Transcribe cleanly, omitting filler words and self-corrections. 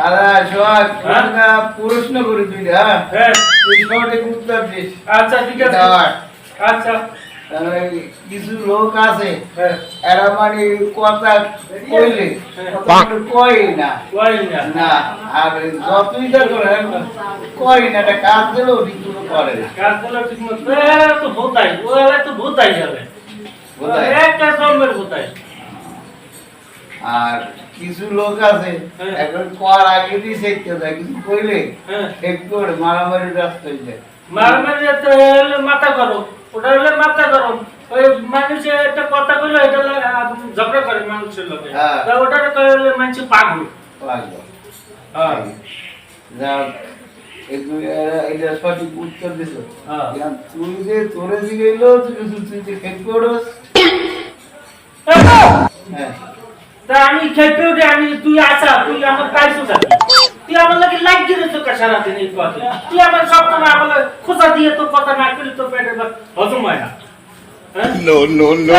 আরে সোহাগ প্রশ্ন করি তুই তুই সঠিক উত্তর দিস। আচ্ছা ঠিক আছে। আচ্ছা কিছু লোক আছে এরা মানে কথা কইলে কই না না, আর যতই যা করে কই না, এটা কাজ দিলেও ঠিক মতো করে না। কাজ দিলেও ঠিক মতো তো ভূতাই, ওরা তো ভূতাই যাবে, একটা জন্মের ভূতাই। আর কিছু লোক আছে এখন কর আগে দিয়ে শিখতে যায়, কিছু কইলে একটু করে মারামারি রাস্তা হয়ে যায়। মারামারি হলে মাথা গরম, ওটা হলে মাথা গরম। ওই মানুষে একটা কথা কইলো এটা ঝগড়া করে মানুষের লোকে, ওটা কইলে মানুষ পাগল লাগবে। হ্যাঁ এটা সঠিক উত্তর দিছ। তুই যে তোরে জিগাইলো তুই যে খেত করস। হ্যাঁ তা আমি খেতে উঠে আমি তুই আসা, তুই আমার পাইছো যাবি, তুই আমার লাগে লাইক দিয়ে তো সারাদিন এই কথা, তুই আমার সব সময় আমার খোঁজা দিয়ে তো কথা না করলে তো পেটের হজম হয় না। No, no, no, no.